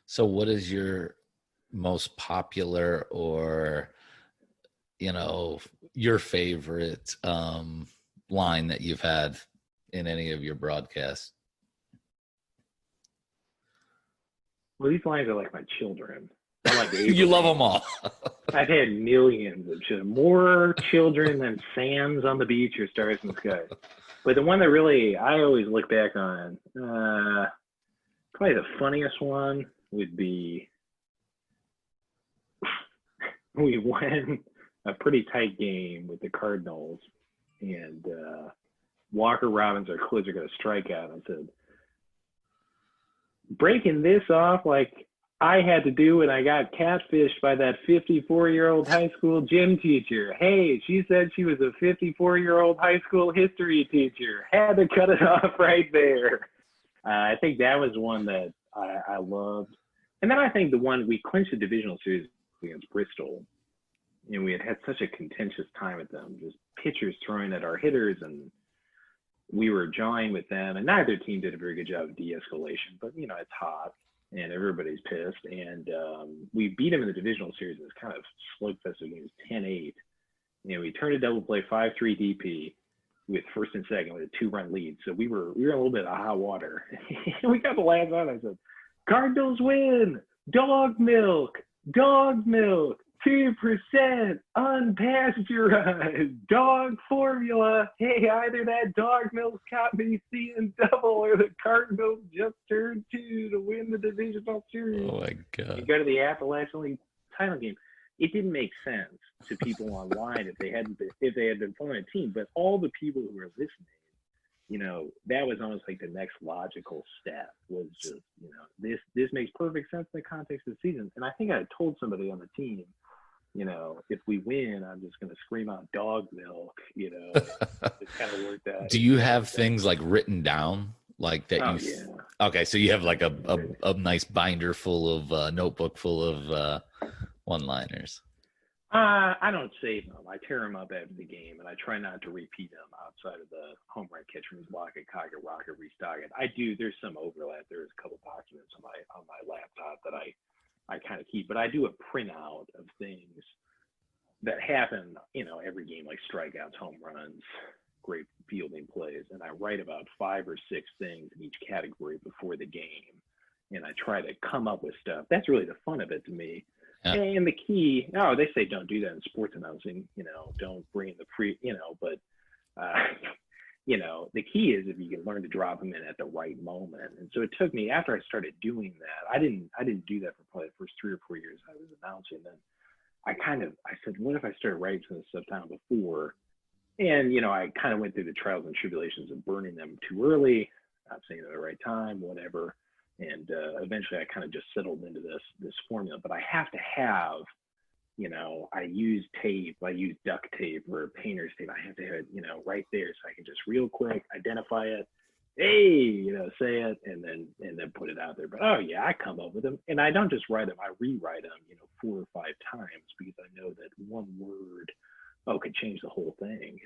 So what is your most popular or, your favorite line that you've had in any of your broadcasts? Well, these lines are like my children. I like You love them all. I've had millions of children, more children than sands on the beach or stars in the sky. But the one that really I always look back on, probably the funniest one would be we won a pretty tight game with the Cardinals, and Walker Robbins, our closer, got a strikeout. I said, breaking this off like I had to do when I got catfished by that 54-year-old high school gym teacher. Hey, she said she was a 54-year-old high school history teacher. Had to cut it off right there. I think that was one that I loved. And then I think the one, we clinched the divisional series against Bristol, and we had such a contentious time with them, just pitchers throwing at our hitters, and we were jawing with them, and neither team did a very good job of de-escalation, but it's hot and everybody's pissed, and we beat them in the divisional series. It was kind of slugfest. It was 10-8. We turned a double play 5-3 DP with first and second with a 2-run lead. So we were a little bit of hot water. We got the last on. I said, Cardinals win, dog milk, 2% unpasteurized, dog formula. Hey, either that dog milk's got me seeing double, or the Cardinals just turned 2 to win the divisional series. Oh my God. You go to the Appalachian League title game. It didn't make sense to people online if they had been following a team, but all the people who were listening, that was almost like the next logical step, was just, this makes perfect sense in the context of the season. And I think I told somebody on the team, if we win, I'm just going to scream out dog milk, it kind of worked out. Do you have things like written down like that? Yeah. Okay. So you have like a nice binder full of notebook full of one-liners. I don't save them. I tear them up after the game, and I try not to repeat them outside of the home run catchers, block it, cock it, rock it, restock it. I do. There's some overlap. There's a couple documents on my laptop that I kind of keep, but I do a printout of things that happen, every game, like strikeouts, home runs, great fielding plays, and I write about 5 or 6 things in each category before the game, and I try to come up with stuff. That's really the fun of it to me. Yeah. And the key, they say don't do that in sports announcing, don't bring in the but the key is if you can learn to drop them in at the right moment. And so it took me, after I started doing that, I didn't do that for probably the first 3 or 4 years I was announcing. Then I said, what if I started writing some of this stuff down before? And, I kind of went through the trials and tribulations of burning them too early, not saying it at the right time, whatever. And eventually I kind of just settled into this formula, but I have to have, I use tape, I use duct tape or painter's tape. I have to have it, right there, so I can just real quick identify it, hey, say it, and then put it out there. But I come up with them, and I don't just write them, I rewrite them, 4 or 5 times, because I know that one word, could change the whole thing.